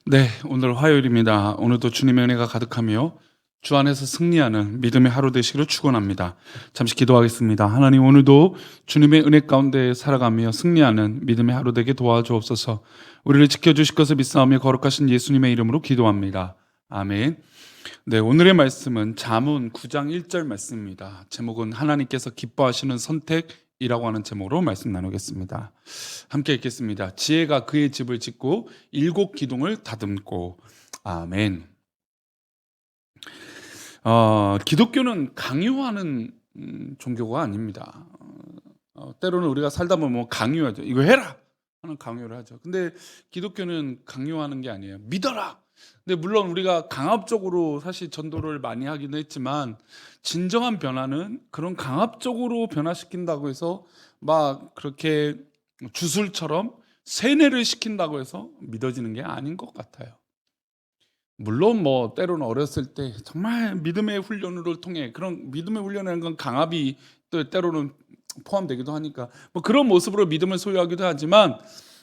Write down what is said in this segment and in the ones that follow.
네, 오늘 화요일입니다. 오늘도 주님의 은혜가 가득하며 주 안에서 승리하는 믿음의 하루 되시기를 축원합니다. 잠시 기도하겠습니다. 하나님, 오늘도 주님의 은혜 가운데 살아가며 승리하는 믿음의 하루 되게 도와주옵소서. 우리를 지켜주실 것을 믿사오며 거룩하신 예수님의 이름으로 기도합니다. 아멘. 네, 오늘의 말씀은 잠언 9장 1절 말씀입니다. 제목은 하나님께서 기뻐하시는 선택이라고 하는 제목으로 말씀 나누겠습니다. 함께 읽겠습니다. 지혜가 그의 집을 짓고 일곱 기둥을 다듬고. 아멘. 기독교는 강요하는 종교가 아닙니다. 때로는 우리가 살다 보면 뭐 강요하죠. 이거 해라 하는 강요를 하죠. 근데 기독교는 강요하는 게 아니에요. 믿어라. 근데 물론 우리가 강압적으로 사실 전도를 많이 하기는 했지만, 진정한 변화는 그런 강압적으로 변화시킨다고 해서 막 그렇게 주술처럼 세뇌를 시킨다고 해서 믿어지는 게 아닌 것 같아요. 물론 뭐 때로는 어렸을 때 정말 믿음의 훈련을 통해, 그런 믿음의 훈련이라는 건 강압이 또 때로는 포함되기도 하니까 뭐 그런 모습으로 믿음을 소유하기도 하지만,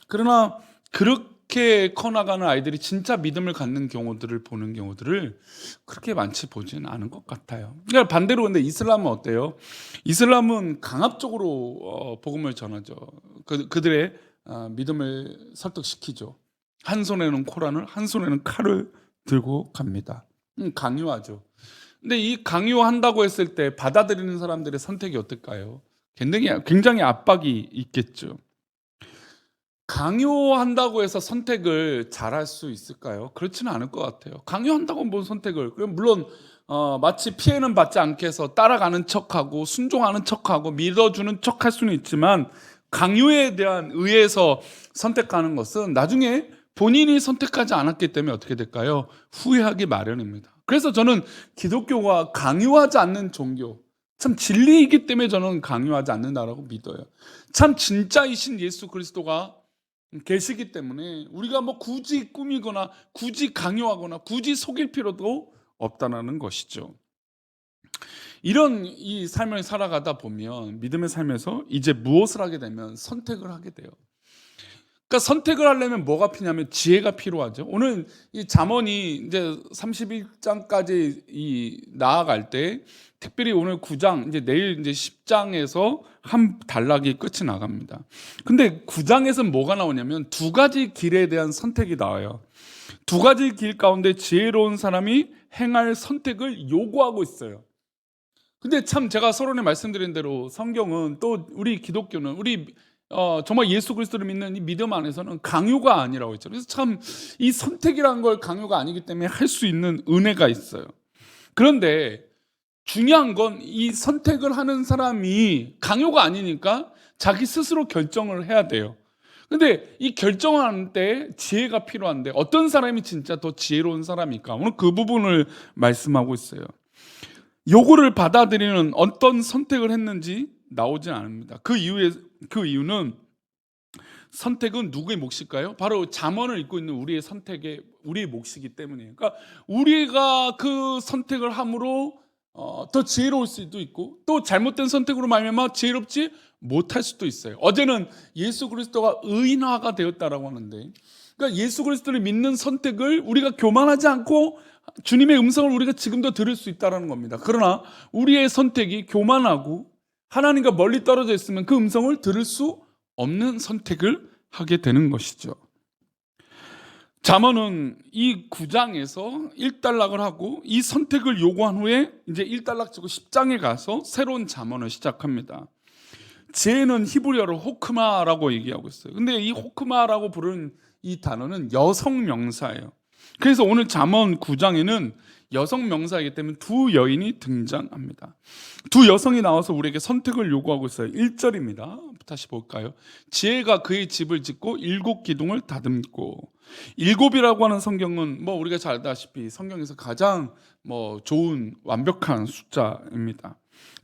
그러나 그렇게 커나가는 아이들이 진짜 믿음을 갖는 경우들을 보는 경우들을 그렇게 많이 보지는 않은 것 같아요. 그러니까 반대로 근데 이슬람은 어때요? 이슬람은 강압적으로 복음을 전하죠. 그들의 믿음을 설득시키죠. 한 손에는 코란을, 한 손에는 칼을 들고 갑니다. 강요하죠. 근데 이 강요한다고 했을 때 받아들이는 사람들의 선택이 어떨까요? 굉장히 압박이 있겠죠. 강요한다고 해서 선택을 잘할 수 있을까요? 그렇지는 않을 것 같아요. 강요한다고 뭔 선택을, 물론 마치 피해는 받지 않게 해서 따라가는 척하고 순종하는 척하고 믿어주는 척할 수는 있지만, 강요에 대한 의해서 선택하는 것은 나중에 본인이 선택하지 않았기 때문에 어떻게 될까요? 후회하기 마련입니다. 그래서 저는 기독교가 강요하지 않는 종교, 참 진리이기 때문에 저는 강요하지 않는다라고 믿어요. 참 진짜이신 예수 그리스도가 계시기 때문에 우리가 뭐 굳이 꾸미거나 굳이 강요하거나 굳이 속일 필요도 없다는 것이죠. 이런 이 삶을 살아가다 보면 믿음의 삶에서 이제 무엇을 하게 되면 선택을 하게 돼요. 그러니까 선택을 하려면 뭐가 필요하면 지혜가 필요하죠. 오늘 이 잠언이 이제 31장까지 나아갈 때, 특별히 오늘 9장, 이제 내일 이제 10장에서 한 단락이 끝이 나갑니다. 근데 9장에서는 뭐가 나오냐면 두 가지 길에 대한 선택이 나와요. 두 가지 길 가운데 지혜로운 사람이 행할 선택을 요구하고 있어요. 근데 참 제가 서론에 말씀드린 대로 성경은, 또 우리 기독교는, 우리 정말 예수 그리스도를 믿는 이 믿음 안에서는 강요가 아니라고 했죠. 그래서 참 이 선택이라는 걸 강요가 아니기 때문에 할 수 있는 은혜가 있어요. 그런데 중요한 건 이 선택을 하는 사람이 강요가 아니니까 자기 스스로 결정을 해야 돼요. 근데 이 결정하는 때 지혜가 필요한데, 어떤 사람이 진짜 더 지혜로운 사람일까? 오늘 그 부분을 말씀하고 있어요. 요구를 받아들이는 어떤 선택을 했는지 나오진 않습니다. 그 이유는 선택은 누구의 몫일까요? 바로 잠언을 읽고 있는 우리의 몫이기 때문이에요. 그러니까 우리가 그 선택을 함으로 더 지혜로울 수도 있고, 또 잘못된 선택으로 말미암아 지혜롭지 못할 수도 있어요. 어제는 예수 그리스도가 의인화가 되었다라고 하는데, 그러니까 예수 그리스도를 믿는 선택을 우리가 교만하지 않고 주님의 음성을 우리가 지금도 들을 수 있다는 겁니다. 그러나 우리의 선택이 교만하고 하나님과 멀리 떨어져 있으면 그 음성을 들을 수 없는 선택을 하게 되는 것이죠. 잠언은 이 9장에서 1단락을 하고 이 선택을 요구한 후에 이제 1단락 치고 10장에 가서 새로운 잠언을 시작합니다. 지혜는 히브리어로 호크마라고 얘기하고 있어요. 근데 이 호크마라고 부르는 이 단어는 여성 명사예요. 그래서 오늘 잠언 9장에는 여성 명사이기 때문에 두 여인이 등장합니다. 두 여성이 나와서 우리에게 선택을 요구하고 있어요. 1절입니다. 다시 볼까요? 지혜가 그의 집을 짓고 일곱 기둥을 다듬고. 일곱이라고 하는 성경은 뭐 우리가 잘 알다시피 성경에서 가장 좋은 완벽한 숫자입니다.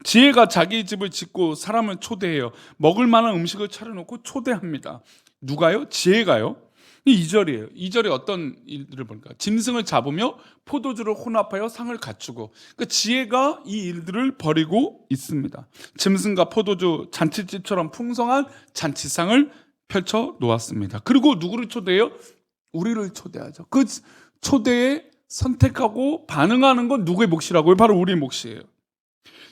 지혜가 자기 집을 짓고 사람을 초대해요. 먹을 만한 음식을 차려놓고 초대합니다. 누가요? 지혜가요? 2절이에요. 2절에 어떤 일들을 볼까? 짐승을 잡으며 포도주를 혼합하여 상을 갖추고. 그러니까 지혜가 이 일들을 벌이고 있습니다. 짐승과 포도주, 잔치집처럼 풍성한 잔치상을 펼쳐 놓았습니다. 그리고 누구를 초대해요? 우리를 초대하죠. 그 초대에 선택하고 반응하는 건 누구의 몫이라고요? 바로 우리의 몫이에요.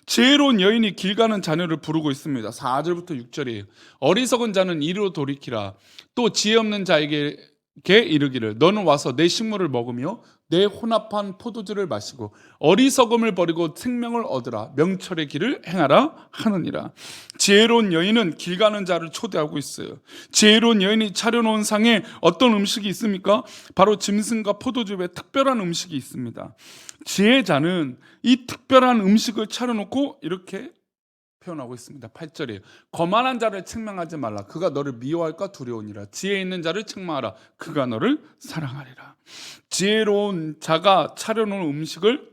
지혜로운 여인이 길 가는 자녀를 부르고 있습니다. 4절부터 6절이에요. 어리석은 자는 이리로 돌이키라. 또 지혜 없는 자에게 이르기를 너는 와서 내 식물을 먹으며 내 혼합한 포도주를 마시고 어리석음을 버리고 생명을 얻으라. 명철의 길을 행하라 하느니라. 지혜로운 여인은 길 가는 자를 초대하고 있어요. 지혜로운 여인이 차려놓은 상에 어떤 음식이 있습니까? 바로 짐승과 포도주 외에 특별한 음식이 있습니다. 지혜자는 이 특별한 음식을 차려놓고 이렇게 표현하고 있습니다. 8절이에요. 거만한 자를 책망하지 말라. 그가 너를 미워할까 두려우니라. 지혜 있는 자를 책망하라. 그가 너를 사랑하리라. 지혜로운 자가 차려놓은 음식을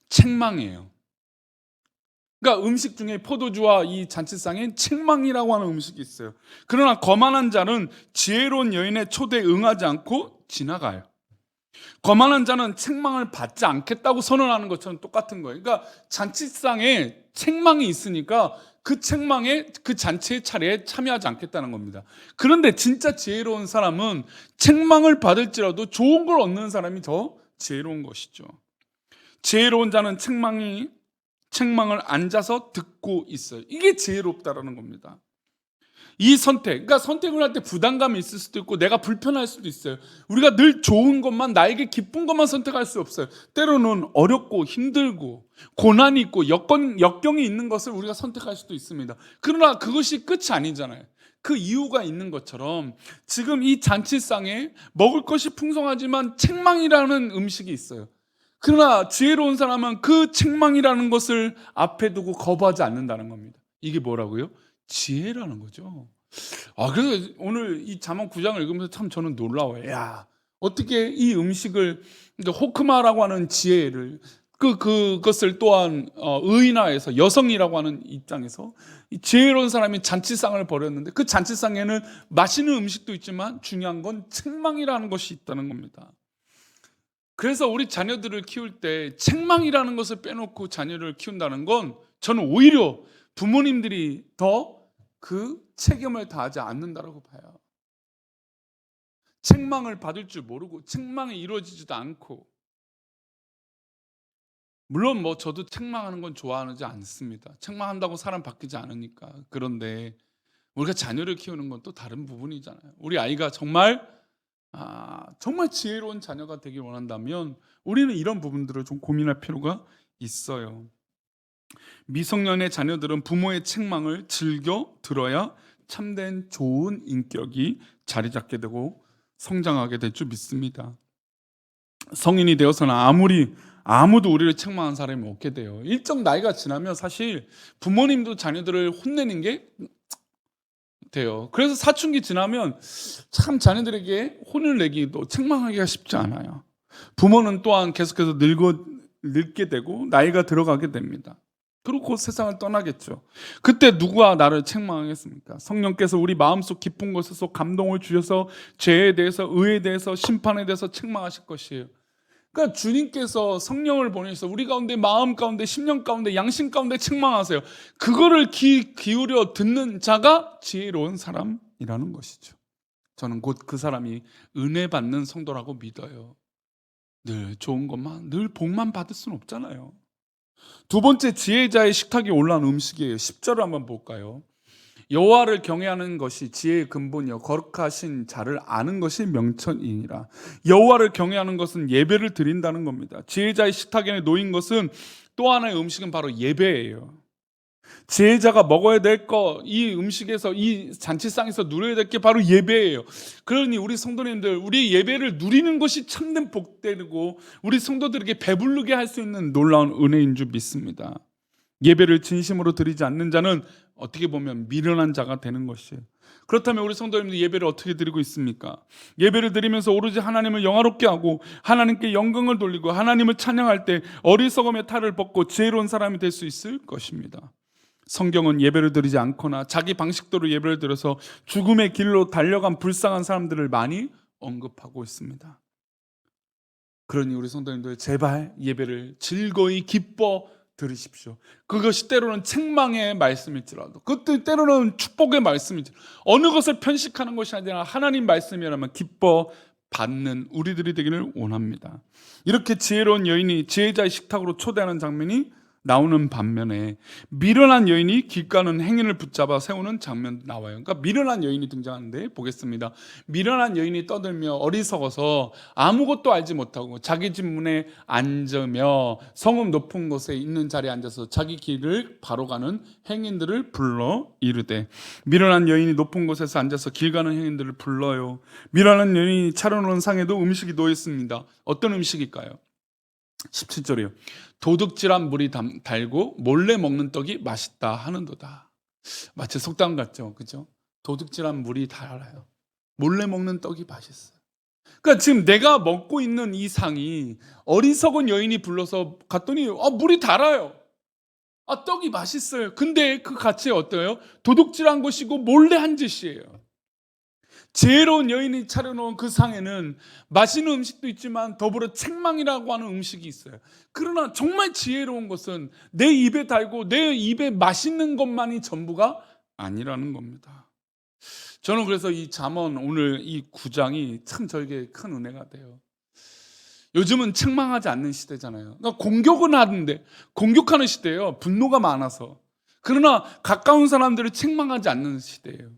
책망해요. 그러니까 음식 중에 포도주와 이 잔치상엔 책망이라고 하는 음식이 있어요. 그러나 거만한 자는 지혜로운 여인의 초대에 응하지 않고 지나가요. 거만한 자는 책망을 받지 않겠다고 선언하는 것처럼 똑같은 거예요. 그러니까 잔치상에 책망이 있으니까 그 책망에 그 잔치의 차례에 참여하지 않겠다는 겁니다. 그런데 진짜 지혜로운 사람은 책망을 받을지라도 좋은 걸 얻는 사람이 더 지혜로운 것이죠. 지혜로운 자는 책망을 앉아서 듣고 있어요. 이게 지혜롭다라는 겁니다. 이 선택, 그러니까 선택을 할 때 부담감이 있을 수도 있고 내가 불편할 수도 있어요. 우리가 늘 좋은 것만, 나에게 기쁜 것만 선택할 수 없어요. 때로는 어렵고 힘들고 고난이 있고 역경이 있는 것을 우리가 선택할 수도 있습니다. 그러나 그것이 끝이 아니잖아요. 그 이유가 있는 것처럼 지금 이 잔치상에 먹을 것이 풍성하지만 책망이라는 음식이 있어요. 그러나 지혜로운 사람은 그 책망이라는 것을 앞에 두고 거부하지 않는다는 겁니다. 이게 뭐라고요? 지혜라는 거죠. 그래서 오늘 이 잠언 9장을 읽으면서 참 저는 놀라워요. 야, 어떻게 이 음식을 호크마라고 하는 지혜를 그것을 또한 의인화해서 여성이라고 하는 입장에서 이 지혜로운 사람이 잔치상을 벌였는데 그 잔치상에는 맛있는 음식도 있지만 중요한 건 책망이라는 것이 있다는 겁니다. 그래서 우리 자녀들을 키울 때 책망이라는 것을 빼놓고 자녀를 키운다는 건 저는 오히려 부모님들이 더 그 책임을 다하지 않는다라고 봐요. 책망을 받을 줄 모르고 책망이 이루어지지도 않고, 물론 저도 책망하는 건 좋아하지 않습니다. 책망한다고 사람 바뀌지 않으니까. 그런데 우리가 자녀를 키우는 건 또 다른 부분이잖아요. 우리 아이가 정말 지혜로운 자녀가 되길 원한다면 우리는 이런 부분들을 좀 고민할 필요가 있어요. 미성년의 자녀들은 부모의 책망을 즐겨 들어야 참된 좋은 인격이 자리 잡게 되고 성장하게 될 줄 믿습니다. 성인이 되어서는 아무도 우리를 책망한 사람이 없게 돼요. 일정 나이가 지나면 사실 부모님도 자녀들을 혼내는 게 돼요. 그래서 사춘기 지나면 참 자녀들에게 혼을 내기도 책망하기가 쉽지 않아요. 부모는 또한 계속해서 늙게 되고 나이가 들어가게 됩니다. 그리고 곧 세상을 떠나겠죠. 그때 누가 나를 책망하겠습니까? 성령께서 우리 마음속 깊은 곳에서 감동을 주셔서 죄에 대해서, 의에 대해서, 심판에 대해서 책망하실 것이에요. 그러니까 주님께서 성령을 보내셔서 우리 가운데, 마음 가운데, 심령 가운데, 양심 가운데 책망하세요. 그거를 기울여 듣는 자가 지혜로운 사람이라는 것이죠. 저는 곧 그 사람이 은혜 받는 성도라고 믿어요. 늘 좋은 것만, 늘 복만 받을 수는 없잖아요. 두 번째, 지혜자의 식탁에 올라온 음식이에요. 10절을 한번 볼까요? 여호와를 경외하는 것이 지혜의 근본이요 거룩하신 자를 아는 것이 명철이니라. 여호와를 경외하는 것은 예배를 드린다는 겁니다. 지혜자의 식탁에 놓인 것은 또 하나의 음식은 바로 예배예요. 지혜자가 먹어야 될 거, 이 음식에서, 이 잔치상에서 누려야 될 게 바로 예배예요. 그러니 우리 성도님들, 우리 예배를 누리는 것이 참된 복되고 우리 성도들에게 배부르게 할 수 있는 놀라운 은혜인 줄 믿습니다. 예배를 진심으로 드리지 않는 자는 어떻게 보면 미련한 자가 되는 것이에요. 그렇다면 우리 성도님들 예배를 어떻게 드리고 있습니까? 예배를 드리면서 오로지 하나님을 영화롭게 하고 하나님께 영광을 돌리고 하나님을 찬양할 때 어리석음의 탈을 벗고 지혜로운 사람이 될 수 있을 것입니다. 성경은 예배를 드리지 않거나 자기 방식대로 예배를 드려서 죽음의 길로 달려간 불쌍한 사람들을 많이 언급하고 있습니다. 그러니 우리 성도님들 제발 예배를 즐거이 기뻐 들으십시오. 그것이 때로는 책망의 말씀일지라도, 그것도 때로는 축복의 말씀일지라도, 어느 것을 편식하는 것이 아니라 하나님 말씀이라면 기뻐 받는 우리들이 되기를 원합니다. 이렇게 지혜로운 여인이 지혜자의 식탁으로 초대하는 장면이 나오는 반면에 미련한 여인이 길 가는 행인을 붙잡아 세우는 장면도 나와요. 그러니까 미련한 여인이 등장하는데 보겠습니다. 미련한 여인이 떠들며 어리석어서 아무것도 알지 못하고 자기 집 문에 앉으며 성읍 높은 곳에 있는 자리에 앉아서 자기 길을 바로 가는 행인들을 불러 이르되, 미련한 여인이 높은 곳에서 앉아서 길 가는 행인들을 불러요. 미련한 여인이 차려놓은 상에도 음식이 놓여 있습니다. 어떤 음식일까요? 17절이요. 도둑질한 물이 달고 몰래 먹는 떡이 맛있다 하는도다. 마치 속담 같죠, 그죠? 도둑질한 물이 달아요. 몰래 먹는 떡이 맛있어요. 그러니까 지금 내가 먹고 있는 이 상이 어리석은 여인이 불러서 갔더니 물이 달아요. 떡이 맛있어요. 근데 그 가치 어때요? 도둑질한 것이고 몰래 한 짓이에요. 지혜로운 여인이 차려놓은 그 상에는 맛있는 음식도 있지만 더불어 책망이라고 하는 음식이 있어요. 그러나 정말 지혜로운 것은 내 입에 달고 내 입에 맛있는 것만이 전부가 아니라는 겁니다. 저는 그래서 이 잠언 오늘 이 9장이 참 저에게 큰 은혜가 돼요. 요즘은 책망하지 않는 시대잖아요. 그러니까 공격은 하는데, 공격하는 시대예요. 분노가 많아서. 그러나 가까운 사람들을 책망하지 않는 시대예요.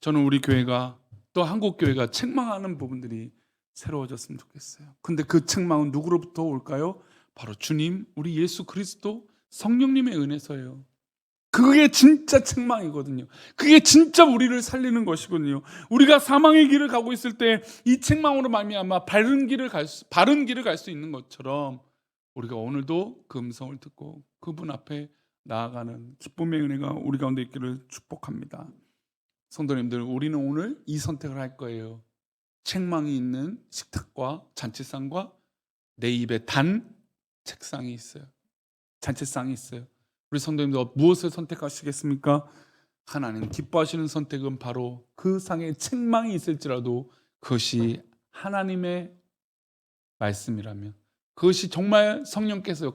저는 우리 교회가, 또 한국 교회가 책망하는 부분들이 새로워졌으면 좋겠어요. 근데 그 책망은 누구로부터 올까요? 바로 주님, 우리 예수 그리스도 성령님의 은혜서예요. 그게 진짜 책망이거든요. 그게 진짜 우리를 살리는 것이거든요. 우리가 사망의 길을 가고 있을 때 이 책망으로 말미암아 바른 길을 갈 수 있는 것처럼 우리가 오늘도 그 음성을 듣고 그분 앞에 나아가는 기쁨의 은혜가 우리 가운데 있기를 축복합니다. 성도님들, 우리는 오늘 이 선택을 할 거예요. 책망이 있는 식탁과 잔치상과 내 입에 단 책상이 있어요. 잔치상이 있어요. 우리 성도님들 무엇을 선택하시겠습니까? 하나님 기뻐하시는 선택은 바로 그 상에 책망이 있을지라도 그것이 하나님의 말씀이라면, 그것이 정말 성령께서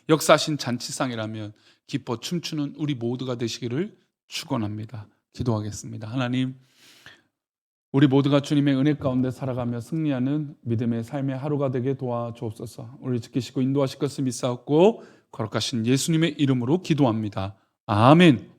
역사하신 잔치상이라면 기뻐 춤추는 우리 모두가 되시기를 축원합니다. 기도하겠습니다. 하나님, 우리 모두가 주님의 은혜 가운데 살아가며 승리하는 믿음의 삶의 하루가 되게 도와주옵소서. 우리 지키시고 인도하실 것을 믿사옵고 거룩하신 예수님의 이름으로 기도합니다. 아멘.